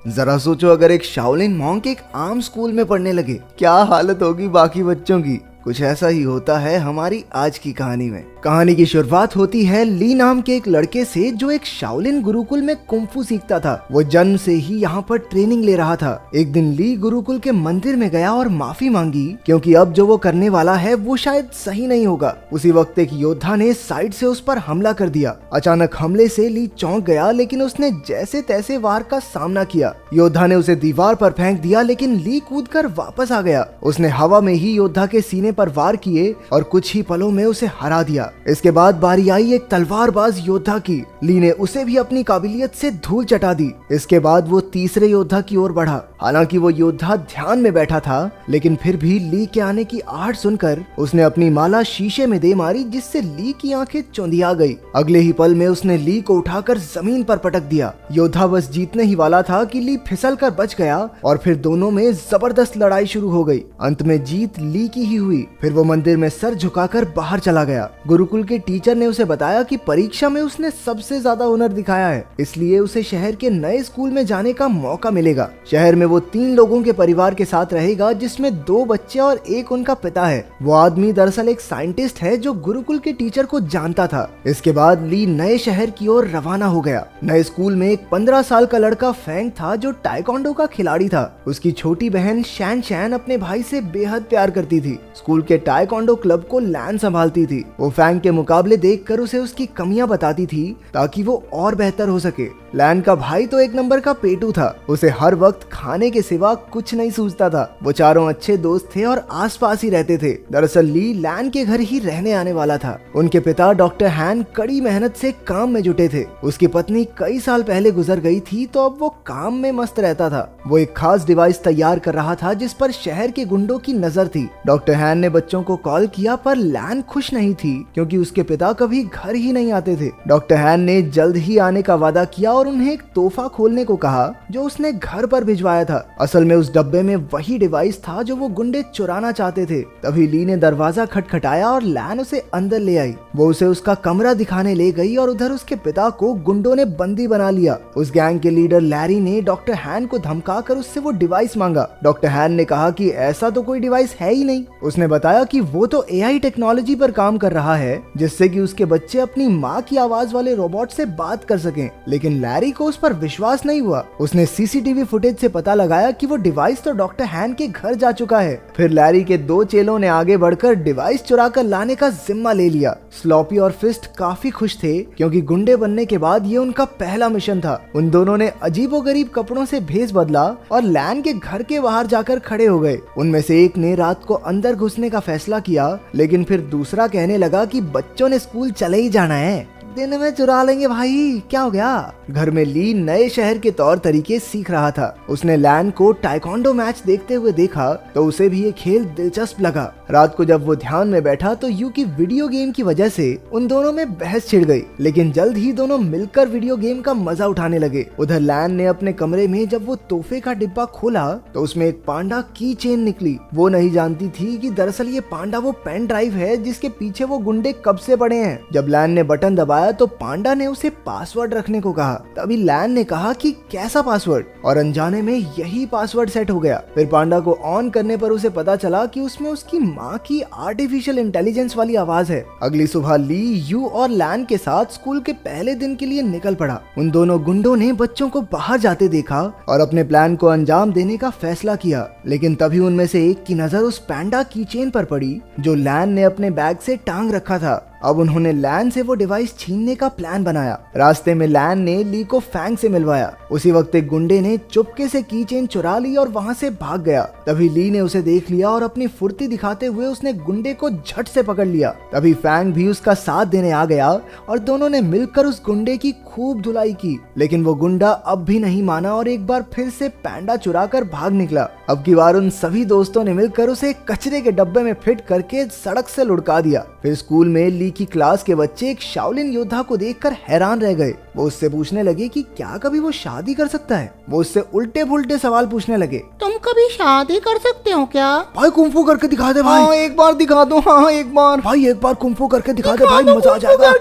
जरा सोचो अगर एक शाओलिन मॉन्क एक आम स्कूल में पढ़ने लगे, क्या हालत होगी बाकी बच्चों की। कुछ ऐसा ही होता है हमारी आज की कहानी में। कहानी की शुरुआत होती है ली नाम के एक लड़के से जो एक शाओलिन गुरुकुल में कुंफू सीखता था। वो जन्म से ही यहाँ पर ट्रेनिंग ले रहा था। एक दिन ली गुरुकुल के मंदिर में गया और माफी मांगी क्योंकि अब जो वो करने वाला है वो शायद सही नहीं होगा। उसी वक्त एक योद्धा ने साइड से उस पर हमला कर दिया। अचानक हमले से ली चौंक गया, लेकिन उसने जैसे तैसे वार का सामना किया। योद्धा ने उसे दीवार पर फेंक दिया, लेकिन ली कूदकर वापस आ गया। उसने हवा में ही योद्धा के सीने पर वार किए और कुछ ही पलों में उसे हरा दिया। इसके बाद बारी आई एक तलवारबाज योद्धा की। ली ने उसे भी अपनी काबिलियत से धूल चटा दी। इसके बाद वो तीसरे योद्धा की ओर बढ़ा। हालांकि वो योद्धा ध्यान में बैठा था, लेकिन फिर भी ली के आने की आहट सुनकर उसने अपनी माला शीशे में दे मारी, जिससे ली की आंखें चौंधिया गई। अगले ही पल में उसने ली को उठाकर जमीन पर पटक दिया। योद्धा बस जीतने ही वाला था कि ली फिसल कर बच गया और फिर दोनों में जबरदस्त लड़ाई शुरू हो गई। अंत में जीत ली की ही हुई। फिर वो मंदिर में सर झुकाकर बाहर चला गया। गुरुकुल के टीचर ने उसे बताया कि परीक्षा में उसने सबसे ज्यादा हुनर दिखाया है, इसलिए उसे शहर के नए स्कूल में जाने का मौका मिलेगा। शहर में वो 3 लोगों के परिवार के साथ रहेगा, जिसमें 2 बच्चे और एक उनका पिता है। वो आदमी दरअसल एक साइंटिस्ट है जो गुरुकुल के टीचर को जानता था। इसके बाद ली नए शहर की ओर रवाना हो गया। नए स्कूल में एक 15 साल का लड़का फैंग था जो टाइकोंडो का खिलाड़ी था। उसकी छोटी बहन शैन शैन अपने भाई से बेहद प्यार करती थी। स्कूल के टाइकोंडो क्लब को लैन संभालती थी। वो फैंग के मुकाबले देखकर उसे उसकी कमियां बताती थी ताकि वो और बेहतर हो सके। लैन का भाई तो एक नंबर का पेटू था। उसे हर वक्त खाने के सिवा कुछ नहीं सूझता था। वो चारों अच्छे दोस्त थे और आसपास ही रहते थे। दरअसल ली लैन के घर ही रहने आने वाला था। उनके पिता डॉक्टर हैन कड़ी मेहनत से काम में जुटे थे। उसकी पत्नी कई साल पहले गुजर गई थी, तो अब वो काम में मस्त रहता था। वो एक खास डिवाइस तैयार कर रहा था जिस पर शहर के गुंडों की नजर थी। डॉक्टर हैन ने बच्चों को कॉल किया, पर लैन खुश नहीं थी क्योंकि उसके पिता कभी घर ही नहीं आते थे। डॉक्टर हैन ने जल्द ही आने का वादा किया और उन्हें एक तोहफा खोलने को कहा जो उसने घर पर भिजवाया था। असल में उस डब्बे में वही डिवाइस था जो वो गुंडे चुराना चाहते थे। तभी ली ने दरवाजा खटखटाया और लैन उसे अंदर ले आई। वो उसे उसका कमरा दिखाने ले गई और उधर उसके पिता को गुंडों ने बंदी बना लिया। उस गैंग के लीडर लैरी ने डॉक्टर हैन को धमकाकर उससे वो डिवाइस मांगा। डॉक्टर हैन ने कहा कि ऐसा तो कोई डिवाइस है ही नहीं। उसने बताया कि वो तो एआई टेक्नोलॉजी पर काम कर रहा है, जिससे कि उसके बच्चे अपनी माँ की आवाज वाले रोबोट से बात कर सकें। लेकिन लैरी को उस पर विश्वास नहीं हुआ। उसने सीसीटीवी फुटेज से पता लगाया कि वो डिवाइस तो डॉक्टर हैन के घर जा चुका है। फिर लैरी के 2 चेलों ने आगे बढ़कर डिवाइस चुरा कर लाने का जिम्मा ले लिया। स्लॉपी और फिस्ट काफी खुश थे क्योंकि गुंडे बनने के बाद ये उनका पहला मिशन था। उन दोनों ने अजीबोगरीब कपड़ों से भेष बदला और लैन के घर के बाहर जाकर खड़े हो गए। उनमें से एक ने रात को अंदर घुसने का फैसला किया, लेकिन फिर दूसरा कहने लगा कि बच्चों ने स्कूल चले ही जाना है, दिन में चुरा लेंगे भाई, क्या हो गया। घर में ली नए शहर के तौर तरीके सीख रहा था। उसने लैन को टाइकोंडो मैच देखते हुए देखा तो उसे भी ये खेल दिलचस्प लगा। रात को जब वो ध्यान में बैठा तो यू की वीडियो गेम की वजह से उन दोनों में बहस छिड़ गई, लेकिन जल्द ही दोनों मिलकर वीडियो गेम का मजा उठाने लगे। उधर लैन ने अपने कमरे में जब वो तोहफे का डिब्बा खोला तो उसमें एक पांडा की चेन निकली। वो नहीं जानती थी कि दरअसल ये पांडा वो पेन ड्राइव है जिसके पीछे वो गुंडे कब से पड़े हैं। जब लैन ने बटन दबाया तो पांडा ने उसे पासवर्ड रखने को कहा। तभी लैन ने कहा कि कैसा पासवर्ड, और अनजाने में यही पासवर्ड सेट हो गया। फिर पांडा को ऑन करने पर उसे पता चला कि उसमें उसकी माँ की आर्टिफिशियल इंटेलिजेंस वाली आवाज है। अगली सुबह ली यू और लैन के साथ स्कूल के पहले दिन के लिए निकल पड़ा। उन दोनों गुंडों ने बच्चों को बाहर जाते देखा और अपने प्लान को अंजाम देने का फैसला किया, लेकिन तभी उनमें से एक की नजर उस पैंडा की चेन पर पड़ी जो लैन ने अपने बैग से टांग रखा था। अब उन्होंने लैन से वो डिवाइस छीनने का प्लान बनाया। रास्ते में लैन ने ली को फैंग से मिलवाया। उसी वक्त एक गुंडे ने चुपके से की चेन चुरा ली और वहां से भाग गया। तभी ली ने उसे देख लिया और अपनी फुर्ती दिखाते हुए उसने गुंडे को झट से पकड़ लिया। तभी फैंग भी उसका साथ देने आ गया और दोनों ने मिलकर उस गुंडे की खूब धुलाई की, लेकिन वो गुंडा अब भी नहीं माना और एक बार फिर से पैंडा चुरा कर भाग निकला। अब की बार उन सभी दोस्तों ने मिलकर उसे कचरे के डब्बे में फिट करके सड़क से लुढ़का दिया। फिर स्कूल में ली की क्लास के बच्चे एक शाओलिन योद्धा को देखकर हैरान रह गए। वो उससे पूछने लगे कि क्या कभी वो शादी कर सकता है। वो उससे उल्टे पुल्टे सवाल पूछने लगे। तुम कभी शादी कर सकते हो क्या? भाई कुंफू करके दिखा दे भाई। हाँ, एक बार दिखा दो। हाँ, एक बार भाई, एक बार कुंफू करके दिखा दे भाई, मजा आ जाएगा।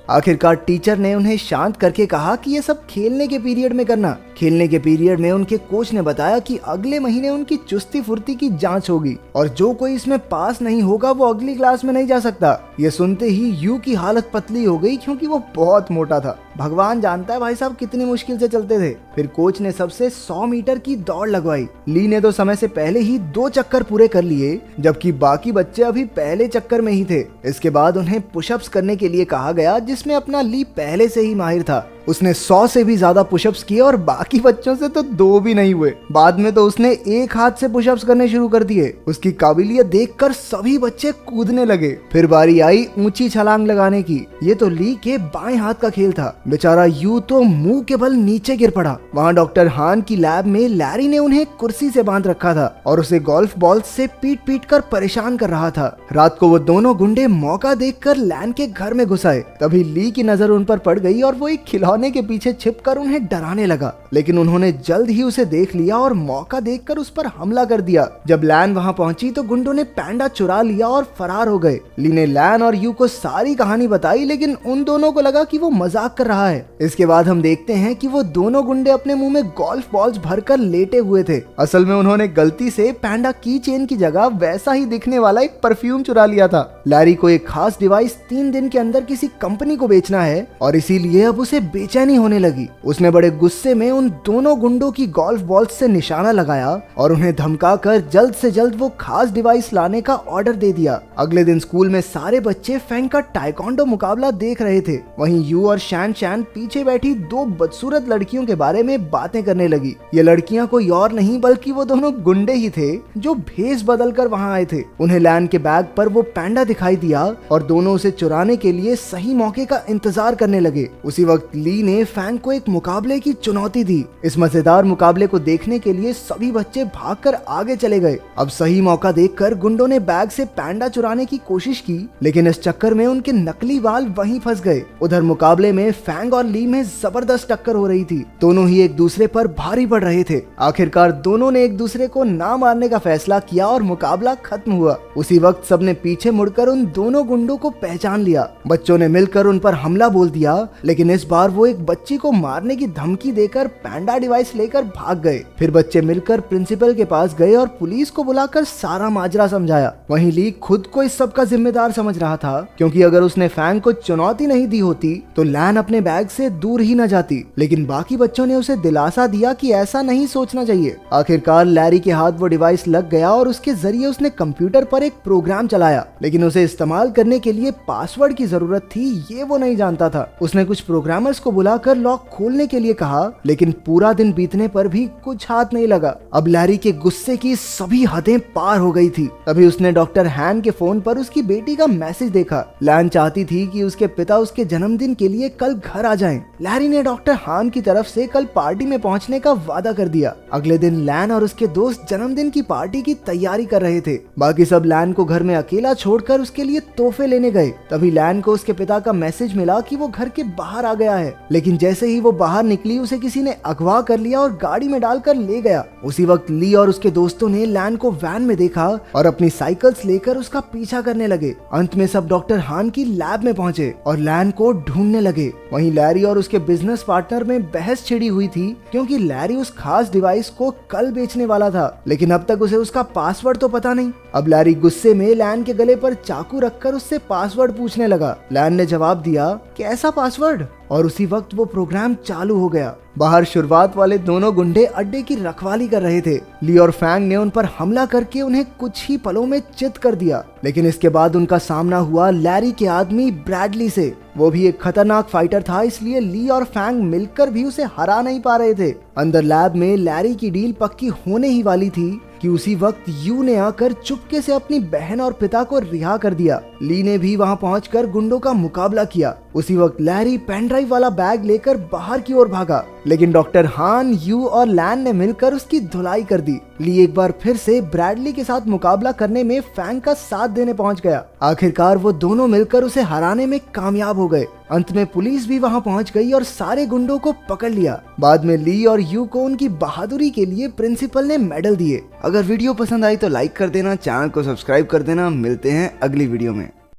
आखिरकार टीचर ने उन्हें शांत करके कहा कि ये सब खेलने के पीरियड में करना, खेलने के पीरियड में उनके कोच ने बताया कि अगले महीने उनकी चुस्ती फुर्ती की जांच होगी और जो कोई इसमें पास नहीं होगा वो अगली क्लास में नहीं जा सकता। ये सुनते ही यू की हालत पतली हो गई क्योंकि वो बहुत मोटा था। भगवान जानता है भाई साहब कितनी मुश्किल से चलते थे। फिर कोच ने सबसे 100 मीटर की दौड़ लगवाई। ली ने तो समय से पहले ही 2 चक्कर पूरे कर लिए, जबकि बाकी बच्चे अभी पहले चक्कर में ही थे। इसके बाद उन्हें पुशअप्स करने के लिए कहा गया, जिसमें अपना ली पहले से ही माहिर था। उसने 100 से भी ज्यादा पुशअप्स किए और बाकी बच्चों से तो 2 भी नहीं हुए। बाद में तो उसने एक हाथ से पुशअप्स करने शुरू कर दिए। उसकी काबिलियत देखकर सभी बच्चे कूदने लगे। फिर बारी आई ऊंची छलांग लगाने की। ये तो ली के बाएं हाथ का खेल था। बेचारा यू तो मुंह के बल नीचे गिर पड़ा। वहाँ डॉक्टर हान की लैब में लैरी ने उन्हें कुर्सी से बांध रखा था और उसे गोल्फ बॉल से पीट पीट कर परेशान कर रहा था। रात को वो दोनों गुंडे मौका देखकर लैन के घर में घुस आए। तभी ली की नजर उन पर पड़ गई और वो एक खिलौने के पीछे छिपकर उन्हें डराने लगा, लेकिन उन्होंने जल्द ही उसे देख लिया और मौका देखकर उस पर हमला कर दिया। जब लैन वहां पहुंची तो गुंडों ने पैंडा चुरा लिया और फरार हो गए। ली ने लैन और यू को सारी कहानी बताई, लेकिन उन दोनों को लगा कि वो मजाक कर रहा है। इसके बाद हम देखते हैं कि वो दोनों गुंडे अपने मुंह में गोल्फ बॉल्स भरकर लेटे हुए थे। असल में उन्होंने गलती से पैंडा की चेन की जगह वैसा ही दिखने वाला एक परफ्यूम चुरा लिया था। लैरी को एक खास डिवाइस 3 दिन के अंदर किसी कंपनी को बेचना है और इसीलिए अब उसे बेचैनी होने लगी। उसने बड़े गुस्से में उन दोनों गुंडों की गोल्फ बॉल्स से निशाना लगाया और उन्हें धमकाकर जल्द से जल्द वो खास डिवाइस लाने का ऑर्डर दे दिया। अगले दिन स्कूल में सारे बच्चे फैंग का टाइकोंडो मुकाबला देख रहे थे। वहीं यू और शैन शैन पीछे बैठी 2 बदसूरत लड़कियों के बारे में बातें करने लगी। ये लड़कियां कोई और नहीं बल्कि वो दोनों गुंडे ही थे जो भेष बदल कर वहां आए थे। उन्हें लैन के बैग पर वो पैंडा दिखाई दिया और दोनों उसे चुराने के लिए सही मौके का इंतजार करने लगे। उसी वक्त ली ने फैंग को एक मुकाबले की चुनौती दी। इस मजेदार मुकाबले को देखने के लिए सभी बच्चे भागकर आगे चले गए। अब सही मौका देखकर गुंडों ने बैग से पैंडा चुराने की कोशिश की, लेकिन इस चक्कर में उनके नकली बाल वहीं फंस गए। उधर मुकाबले में फैंग और ली में जबरदस्त टक्कर हो रही थी। दोनों ही एक दूसरे पर भारी पड़ रहे थे। आखिरकार दोनों ने एक दूसरे को ना मारने का फैसला किया और मुकाबला खत्म हुआ। उसी वक्त सबने पीछे मुड़कर उन दोनों गुंडों को पहचान लिया। बच्चों ने मिलकर उन पर हमला बोल दिया, लेकिन इस बार वो एक बच्ची को मारने की धमकी देकर पैंडा डिवाइस लेकर भाग गए। फिर बच्चे मिलकर प्रिंसिपल के पास गए और पुलिस को बुलाकर सारा माजरा समझाया। वहीं ली खुद को इस सब का जिम्मेदार समझ रहा था, क्योंकि अगर उसने फैंग को चुनौती नहीं दी होती तो लैन अपने बैग से दूर ही न जाती। लेकिन बाकी बच्चों ने उसे दिलासा दिया कि ऐसा नहीं सोचना चाहिए। आखिरकार लैरी के हाथ वो डिवाइस लग गया और उसके जरिए उसने कंप्यूटर पर एक प्रोग्राम चलाया, लेकिन उसे इस्तेमाल करने के लिए पासवर्ड की जरूरत थी, ये वो नहीं जानता था। उसने कुछ प्रोग्रामर्स को बुलाकर लॉक खोलने के लिए कहा, लेकिन पूरा दिन बीतने पर भी कुछ हाथ नहीं लगा। अब लैरी के गुस्से की सभी हदें पार हो गई थी। तभी उसने डॉक्टर हैन के फोन पर उसकी बेटी का मैसेज देखा। लैन चाहती थी कि उसके पिता उसके जन्मदिन के लिए कल घर आ जाएं। लैरी ने डॉक्टर हान की तरफ से कल पार्टी में पहुंचने का वादा कर दिया। अगले दिन लैन और उसके दोस्त जन्मदिन की पार्टी की तैयारी कर रहे थे। बाकी सब लैन को घर में अकेला छोड़कर उसके लिए तोहफे लेने गए। तभी लैन को उसके पिता का मैसेज मिला कि वो घर के बाहर आ गया है, लेकिन जैसे ही वो बाहर निकली उसे किसी ने अगवा कर लिया और गाड़ी में डालकर ले गया। उसी वक्त ली और उसके दोस्तों ने लैन को वैन में देखा और अपनी साइकिल्स लेकर उसका पीछा करने लगे। अंत में सब डॉक्टर हान की लैब में पहुंचे और लैन को ढूंढने लगे। वहीं लैरी और उसके बिजनेस पार्टनर में बहस छिड़ी हुई थी, क्योंकि लैरी उस खास डिवाइस को कल बेचने वाला था, लेकिन अब तक उसे उसका पासवर्ड तो पता नहीं। अब लैरी गुस्से में लैन के गले पर चाकू रखकर उससे पासवर्ड पूछने लगा। लैन ने जवाब दिया, कैसा पासवर्ड? और उसी वक्त वो प्रोग्राम चालू हो गया। बाहर शुरुआत वाले दोनों गुंडे अड्डे की रखवाली कर रहे थे। ली और फैंग ने उन पर हमला करके उन्हें कुछ ही पलों में चित कर दिया, लेकिन इसके बाद उनका सामना हुआ लैरी के आदमी ब्रैडली से। वो भी एक खतरनाक फाइटर था, इसलिए ली और फैंग मिलकर भी उसे हरा नहीं पा रहे थे। अंदर लैब में लैरी की डील पक्की होने ही वाली थी कि उसी वक्त यू ने आकर चुपके से अपनी बहन और पिता को रिहा कर दिया। ली ने भी वहां पहुंचकर गुंडों का मुकाबला किया। उसी वक्त लैरी पेन ड्राइव वाला बैग लेकर बाहर की ओर भागा, लेकिन डॉक्टर हान, यू और लैन ने मिलकर उसकी धुलाई कर दी। ली एक बार फिर से ब्रैडली के साथ मुकाबला करने में फैंग का साथ देने पहुंच गया। आखिरकार वो दोनों मिलकर उसे हराने में कामयाब हो गए। अंत में पुलिस भी वहां पहुंच गई और सारे गुंडों को पकड़ लिया। बाद में ली और यू को उनकी बहादुरी के लिए प्रिंसिपल ने मेडल दिए। अगर वीडियो पसंद आई तो लाइक कर देना, चैनल को सब्सक्राइब कर देना। मिलते हैं अगली वीडियो में।